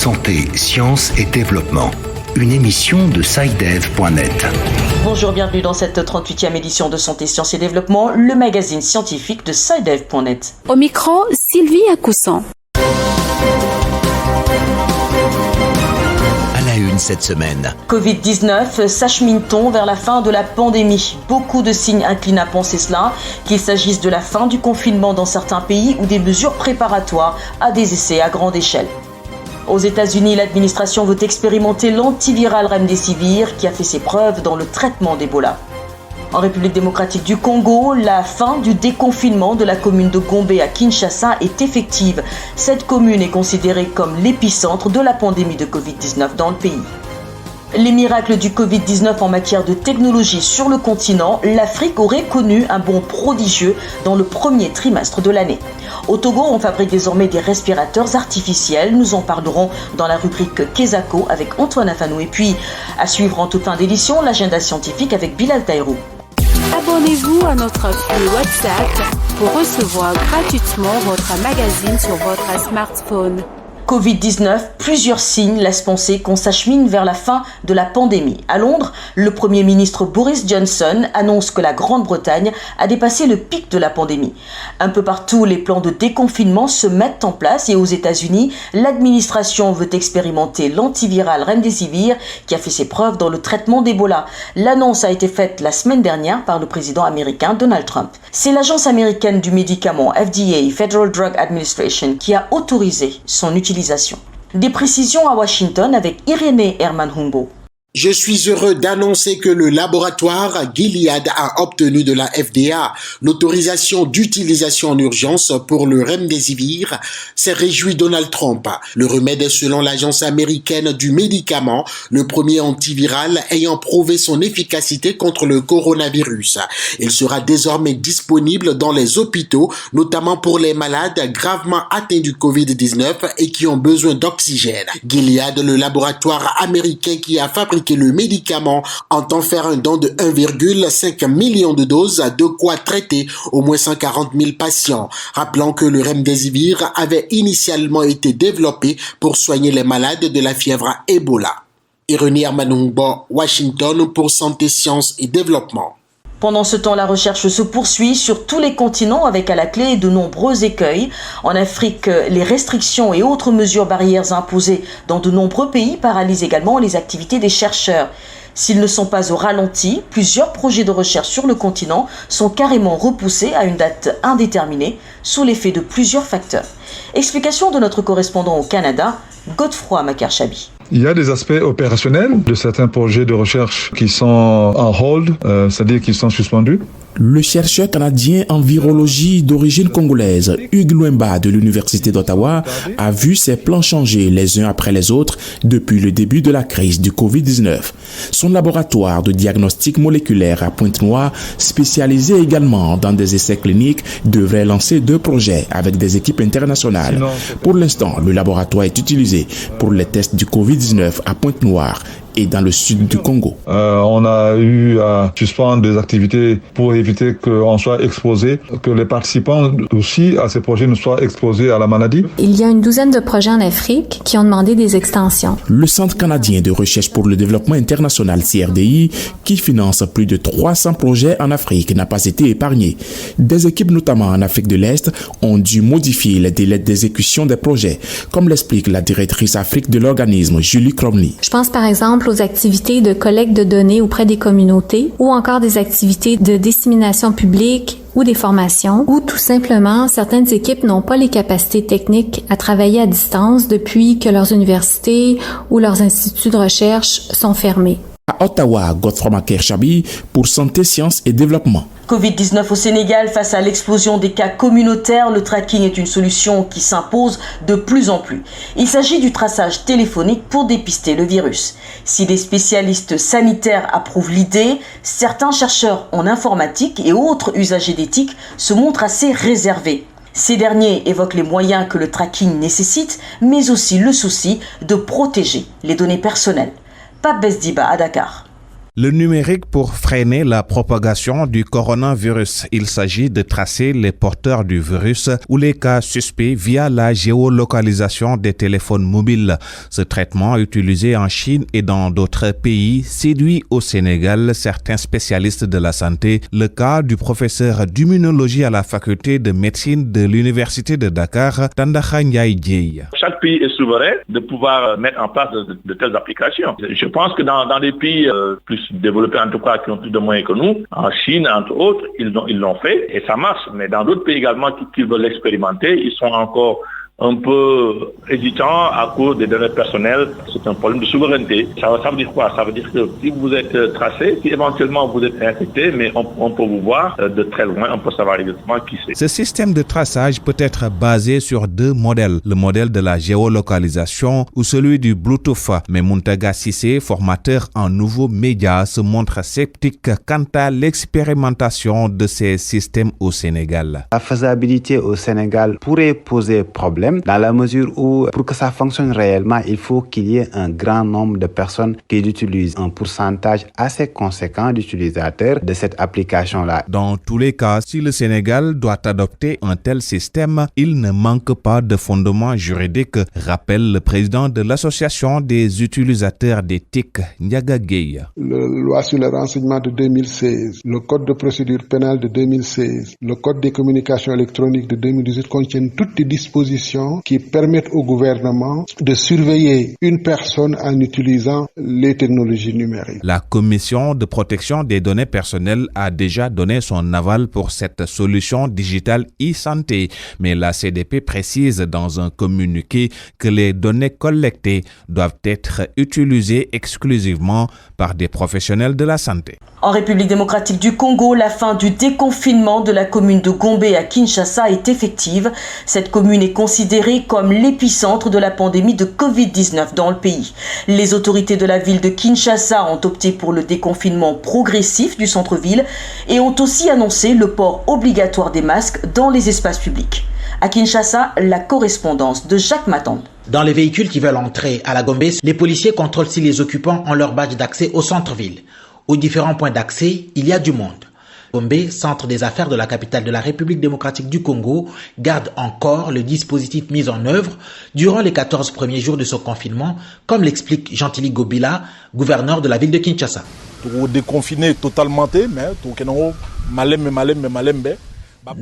Santé, sciences et développement. Une émission de SciDev.net. Bonjour, bienvenue dans cette 38e édition de Santé, Sciences et Développement, le magazine scientifique de SciDev.net. Au micro, Sylvie Accousson. À la une cette semaine. Covid-19, s'achemine-t-on vers la fin de la pandémie? Beaucoup de signes inclinent à penser cela, qu'il s'agisse de la fin du confinement dans certains pays ou des mesures préparatoires à des essais à grande échelle. Aux États-Unis, l'administration veut expérimenter l'antiviral Remdesivir qui a fait ses preuves dans le traitement d'Ebola. En République démocratique du Congo, la fin du déconfinement de la commune de Gombe à Kinshasa est effective. Cette commune est considérée comme l'épicentre de la pandémie de Covid-19 dans le pays. Les miracles du Covid-19 en matière de technologie sur le continent, l'Afrique aurait connu un bond prodigieux dans le premier trimestre de l'année. Au Togo, on fabrique désormais des respirateurs artificiels. Nous en parlerons dans la rubrique Kesako avec Antoine Afanou. Et puis, à suivre en toute fin d'édition, l'agenda scientifique avec Bilal Taïrou. Abonnez-vous à notre flux WhatsApp pour recevoir gratuitement votre magazine sur votre smartphone. Covid-19, plusieurs signes laissent penser qu'on s'achemine vers la fin de la pandémie. À Londres, le Premier ministre Boris Johnson annonce que la Grande-Bretagne a dépassé le pic de la pandémie. Un peu partout, les plans de déconfinement se mettent en place et aux États-Unis, l'administration veut expérimenter l'antiviral Remdesivir qui a fait ses preuves dans le traitement d'Ebola. L'annonce a été faite la semaine dernière par le président américain Donald Trump. C'est l'agence américaine du médicament FDA, Federal Drug Administration, qui a autorisé son utilisation. Des précisions à Washington avec Irénée Hermann-Humbo. Je suis heureux d'annoncer que le laboratoire Gilead a obtenu de la FDA l'autorisation d'utilisation en urgence pour le Remdesivir, s'est réjoui Donald Trump. Le remède est selon l'agence américaine du médicament, le premier antiviral ayant prouvé son efficacité contre le coronavirus. Il sera désormais disponible dans les hôpitaux, notamment pour les malades gravement atteints du Covid-19 et qui ont besoin d'oxygène. Gilead, le laboratoire américain qui a fabriqué le médicament, entend faire un don de 1,5 million de doses, de quoi traiter au moins 140 000 patients. Rappelons que le Remdesivir avait initialement été développé pour soigner les malades de la fièvre à Ebola. Irénée Hermann-Humbo, Washington pour Santé, Sciences et Développement. Pendant ce temps, la recherche se poursuit sur tous les continents avec à la clé de nombreux écueils. En Afrique, les restrictions et autres mesures barrières imposées dans de nombreux pays paralysent également les activités des chercheurs. S'ils ne sont pas au ralenti, plusieurs projets de recherche sur le continent sont carrément repoussés à une date indéterminée sous l'effet de plusieurs facteurs. Explication de notre correspondant au Canada, Godefroy Makarchabi. Il y a des aspects opérationnels de certains projets de recherche qui sont en hold, c'est-à-dire qui sont suspendus. Le chercheur canadien en virologie d'origine congolaise, Hugues Luemba de l'Université d'Ottawa, a vu ses plans changer les uns après les autres depuis le début de la crise du Covid-19. Son laboratoire de diagnostic moléculaire à Pointe-Noire, spécialisé également dans des essais cliniques, devrait lancer 2 projets avec des équipes internationales. Pour l'instant, le laboratoire est utilisé pour les tests du Covid-19 à Pointe-Noire et dans le sud du Congo. On a eu à suspendre des activités pour éviter qu'on soit exposé, que les participants aussi à ces projets ne soient exposés à la maladie. Il y a une douzaine de projets en Afrique qui ont demandé des extensions. Le Centre canadien de recherche pour le développement international, CRDI, qui finance plus de 300 projets en Afrique, n'a pas été épargné. Des équipes, notamment en Afrique de l'Est, ont dû modifier les délais d'exécution des projets, comme l'explique la directrice Afrique de l'organisme, Julie Cromley. Je pense par exemple aux activités de collecte de données auprès des communautés ou encore des activités de dissémination publique ou des formations, ou tout simplement, certaines équipes n'ont pas les capacités techniques à travailler à distance depuis que leurs universités ou leurs instituts de recherche sont fermés. À Ottawa, Godefroy Makarchabi pour Santé, Sciences et Développement. Covid-19 au Sénégal, face à l'explosion des cas communautaires, le tracking est une solution qui s'impose de plus en plus. Il s'agit du traçage téléphonique pour dépister le virus. Si les spécialistes sanitaires approuvent l'idée, certains chercheurs en informatique et autres usagers d'éthique se montrent assez réservés. Ces derniers évoquent les moyens que le tracking nécessite, mais aussi le souci de protéger les données personnelles. Pape Besdiba à Dakar. Le numérique pour freiner la propagation du coronavirus. Il s'agit de tracer les porteurs du virus ou les cas suspects via la géolocalisation des téléphones mobiles. Ce traitement, utilisé en Chine et dans d'autres pays, séduit au Sénégal certains spécialistes de la santé. Le cas du professeur d'immunologie à la faculté de médecine de l'université de Dakar, Tandakha Ndiaye Dieye. Chaque pays est souverain de pouvoir mettre en place de telles applications. Je pense que dans des pays plus développés, en tout cas, qui ont plus de moyens que nous, en Chine, entre autres, ils l'ont fait et ça marche. Mais dans d'autres pays également qui veulent l'expérimenter, ils sont encore un peu hésitants à cause des données personnelles. C'est un problème de souveraineté. Ça veut dire quoi? Ça veut dire que si vous êtes tracé, si éventuellement vous êtes infecté, mais on peut vous voir de très loin, on peut savoir exactement qui c'est. Ce système de traçage peut être basé sur deux modèles, le modèle de la géolocalisation ou celui du Bluetooth. Mais Muntaga Sissé, formateur en nouveaux médias, se montre sceptique quant à l'expérimentation de ces systèmes au Sénégal. La faisabilité au Sénégal pourrait poser problème, dans la mesure où, pour que ça fonctionne réellement, il faut qu'il y ait un grand nombre de personnes qui l'utilisent, un pourcentage assez conséquent d'utilisateurs de cette application-là. Dans tous les cas, si le Sénégal doit adopter un tel système, il ne manque pas de fondement juridique, rappelle le président de l'association des utilisateurs des TIC, Ndiaga Gueye. La loi sur le renseignement de 2016, le code de procédure pénale de 2016, le code des communications électroniques de 2018 contiennent toutes les dispositions qui permettent au gouvernement de surveiller une personne en utilisant les technologies numériques. La Commission de protection des données personnelles a déjà donné son aval pour cette solution digitale e-santé, mais la CDP précise dans un communiqué que les données collectées doivent être utilisées exclusivement par des professionnels de la santé. En République démocratique du Congo, la fin du déconfinement de la commune de Gombe à Kinshasa est effective. Cette commune est considérée comme l'épicentre de la pandémie de Covid-19 dans le pays. Les autorités de la ville de Kinshasa ont opté pour le déconfinement progressif du centre-ville et ont aussi annoncé le port obligatoire des masques dans les espaces publics. À Kinshasa, la correspondance de Jacques Matande. Dans les véhicules qui veulent entrer à la Gombe, les policiers contrôlent si les occupants ont leur badge d'accès au centre-ville. Aux différents points d'accès, il y a du monde. Gombe, centre des affaires de la capitale de la République démocratique du Congo, garde encore le dispositif mis en œuvre durant les 14 premiers jours de ce confinement, comme l'explique Gentili Gobila, gouverneur de la ville de Kinshasa. Déconfiner totalement, mais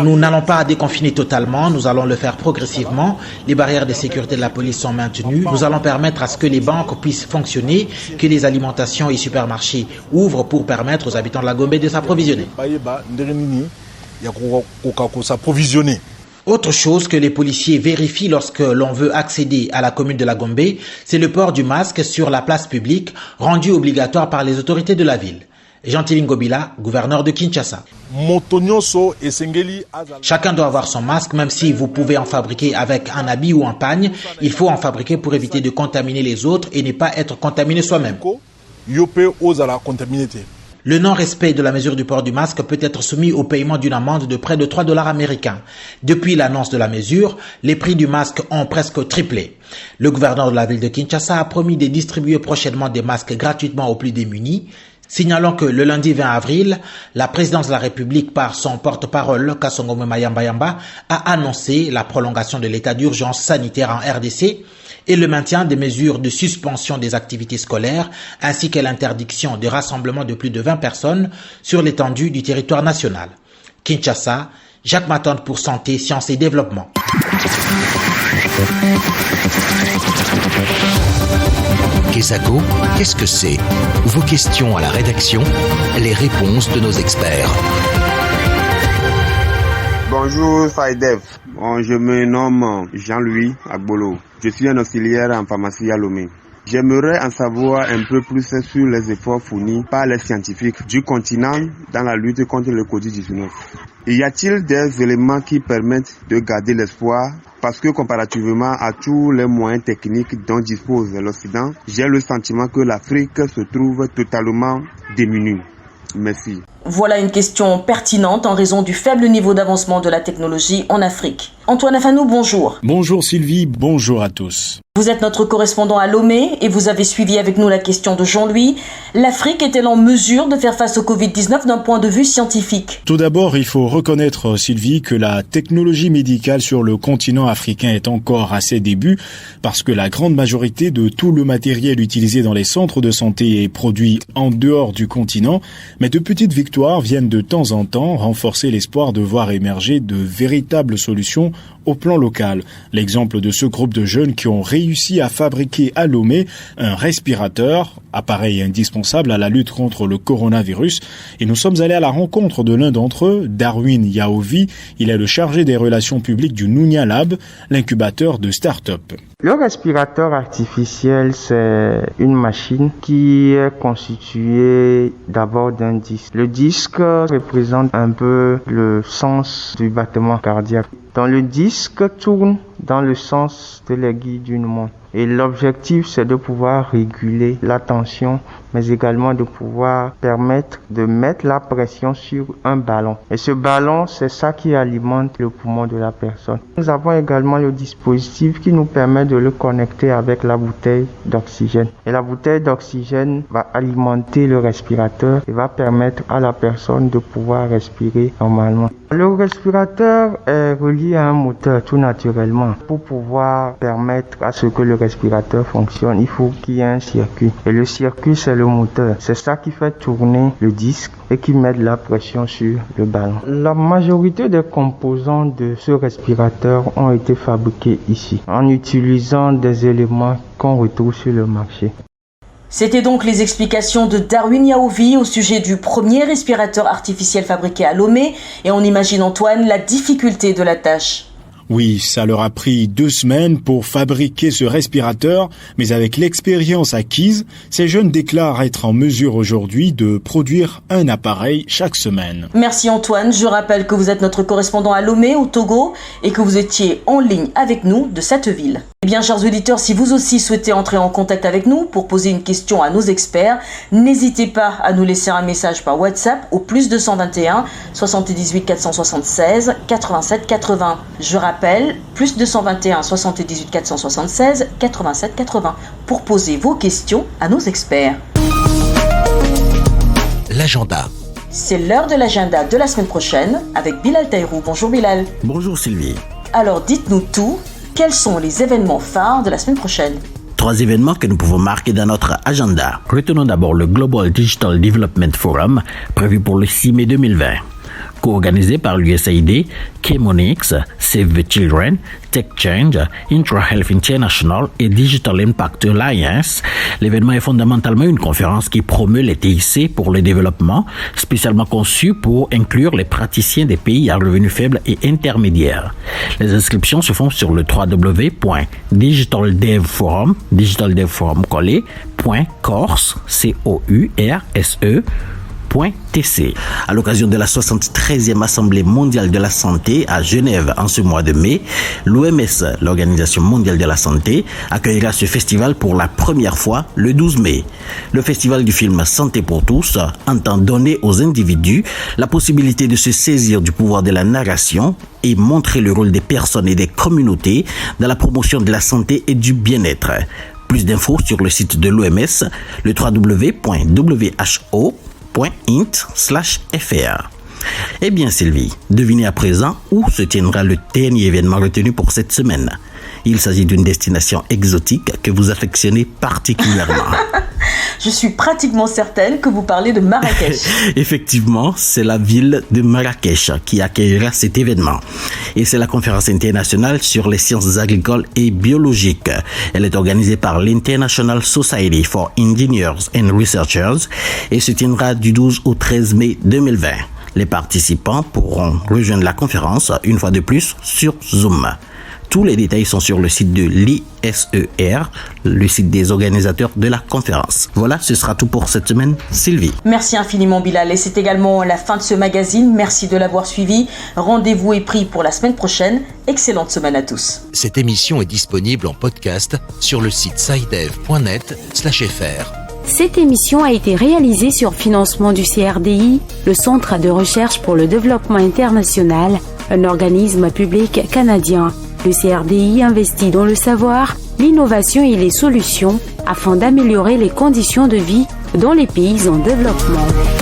nous n'allons pas déconfiner totalement, nous allons le faire progressivement. Les barrières de sécurité de la police sont maintenues. Nous allons permettre à ce que les banques puissent fonctionner, que les alimentations et supermarchés ouvrent pour permettre aux habitants de la Gombe de s'approvisionner. Autre chose que les policiers vérifient lorsque l'on veut accéder à la commune de la Gombe, c'est le port du masque sur la place publique, rendu obligatoire par les autorités de la ville. Gentili Ngobila, gouverneur de Kinshasa. Chacun doit avoir son masque, même si vous pouvez en fabriquer avec un habit ou un pagne. Il faut en fabriquer pour éviter de contaminer les autres et ne pas être contaminé soi-même. Le non-respect de la mesure du port du masque peut être soumis au paiement d'une amende de près de $3 américains. Depuis l'annonce de la mesure, les prix du masque ont presque triplé. Le gouverneur de la ville de Kinshasa a promis de distribuer prochainement des masques gratuitement aux plus démunis. Signalons que le lundi 20 avril, la présidence de la République, par son porte-parole, Kasongome Mayamba, a annoncé la prolongation de l'état d'urgence sanitaire en RDC et le maintien des mesures de suspension des activités scolaires, ainsi que l'interdiction de rassemblement de plus de 20 personnes sur l'étendue du territoire national. Kinshasa, Jacques Matande pour Santé, Sciences et Développement. Kesako, qu'est-ce que c'est? Vos questions à la rédaction, les réponses de nos experts. Bonjour Saïdev, je me nomme Jean-Louis Agbolo. Je suis un auxiliaire en pharmacie à Lomé. J'aimerais en savoir un peu plus sur les efforts fournis par les scientifiques du continent dans la lutte contre le Covid-19. Y a-t-il des éléments qui permettent de garder l'espoir? Parce que comparativement à tous les moyens techniques dont dispose l'Occident, j'ai le sentiment que l'Afrique se trouve totalement démunie. Merci. Voilà une question pertinente en raison du faible niveau d'avancement de la technologie en Afrique. Antoine Afanou, bonjour. Bonjour Sylvie, bonjour à tous. Vous êtes notre correspondant à Lomé et vous avez suivi avec nous la question de Jean-Louis. L'Afrique est-elle en mesure de faire face au Covid-19 d'un point de vue scientifique ? Tout d'abord, il faut reconnaître, Sylvie, que la technologie médicale sur le continent africain est encore à ses débuts parce que la grande majorité de tout le matériel utilisé dans les centres de santé est produit en dehors du continent. Mais de petites victoires viennent de temps en temps renforcer l'espoir de voir émerger de véritables solutions au plan local. L'exemple de ce groupe de jeunes qui ont réussi à fabriquer à Lomé un respirateur, appareil indispensable à la lutte contre le coronavirus. Et nous sommes allés à la rencontre de l'un d'entre eux, Darwin Yaovi. Il est le chargé des relations publiques du Nunia Lab, l'incubateur de start-up. Le respirateur artificiel, c'est une machine qui est constituée d'abord d'un disque. Le disque représente un peu le sens du battement cardiaque. Donc le disque tourne dans le sens de l'aiguille d'une montre. Et l'objectif, c'est de pouvoir réguler la tension, mais également de pouvoir permettre de mettre la pression sur un ballon. Et ce ballon, c'est ça qui alimente le poumon de la personne. Nous avons également le dispositif qui nous permet de le connecter avec la bouteille d'oxygène. Et la bouteille d'oxygène va alimenter le respirateur et va permettre à la personne de pouvoir respirer normalement. Le respirateur est relié à un moteur tout naturellement. Pour pouvoir permettre à ce que le respirateur fonctionne, il faut qu'il y ait un circuit. Et le circuit, c'est le moteur. C'est ça qui fait tourner le disque et qui met de la pression sur le ballon. La majorité des composants de ce respirateur ont été fabriqués ici, en utilisant des éléments qu'on retrouve sur le marché. C'était donc les explications de Darwin Yaovi au sujet du premier respirateur artificiel fabriqué à Lomé. Et on imagine, Antoine, la difficulté de la tâche. Oui, ça leur a pris 2 semaines pour fabriquer ce respirateur, mais avec l'expérience acquise, ces jeunes déclarent être en mesure aujourd'hui de produire un appareil chaque semaine. Merci Antoine, je rappelle que vous êtes notre correspondant à Lomé, au Togo, et que vous étiez en ligne avec nous de cette ville. Eh bien, chers auditeurs, si vous aussi souhaitez entrer en contact avec nous pour poser une question à nos experts, n'hésitez pas à nous laisser un message par WhatsApp au +221 78 476 87 80. Je rappelle, +221 78 476 87 80 pour poser vos questions à nos experts. L'agenda. C'est l'heure de l'agenda de la semaine prochaine avec Bilal Taïrou. Bonjour Bilal. Bonjour Sylvie. Alors dites-nous tout. Quels sont les événements phares de la semaine prochaine ? 3 événements que nous pouvons marquer dans notre agenda. Retenons d'abord le Global Digital Development Forum, prévu pour le 6 mai 2020. Co-organisé par l'USAID, Chemonix, Save the Children, TechChange, IntraHealth International et Digital Impact Alliance, l'événement est fondamentalement une conférence qui promeut les TIC pour le développement, spécialement conçue pour inclure les praticiens des pays à revenus faibles et intermédiaires. Les inscriptions se font sur le www.digitaldevforum.corse, COURSE.tc. À l'occasion de la 73e Assemblée mondiale de la santé à Genève en ce mois de mai, l'OMS, l'Organisation mondiale de la santé, accueillera ce festival pour la première fois le 12 mai. Le festival du film Santé pour tous entend donner aux individus la possibilité de se saisir du pouvoir de la narration et montrer le rôle des personnes et des communautés dans la promotion de la santé et du bien-être. Plus d'infos sur le site de l'OMS, le www.who.int/fr. Eh bien Sylvie, devinez à présent où se tiendra le dernier événement retenu pour cette semaine. Il s'agit d'une destination exotique que vous affectionnez particulièrement. Je suis pratiquement certaine que vous parlez de Marrakech. Effectivement, c'est la ville de Marrakech qui accueillera cet événement. Et c'est la conférence internationale sur les sciences agricoles et biologiques. Elle est organisée par l'International Society for Engineers and Researchers et se tiendra du 12 au 13 mai 2020. Les participants pourront rejoindre la conférence une fois de plus sur Zoom. Tous les détails sont sur le site de l'ISER, le site des organisateurs de la conférence. Voilà, ce sera tout pour cette semaine. Sylvie. Merci infiniment Bilal. Et c'est également la fin de ce magazine. Merci de l'avoir suivi. Rendez-vous est pris pour la semaine prochaine. Excellente semaine à tous. Cette émission est disponible en podcast sur le site sidev.net/fr. Cette émission a été réalisée sur financement du CRDI, le Centre de recherche pour le développement international, un organisme public canadien. Le CRDI investit dans le savoir, l'innovation et les solutions afin d'améliorer les conditions de vie dans les pays en développement.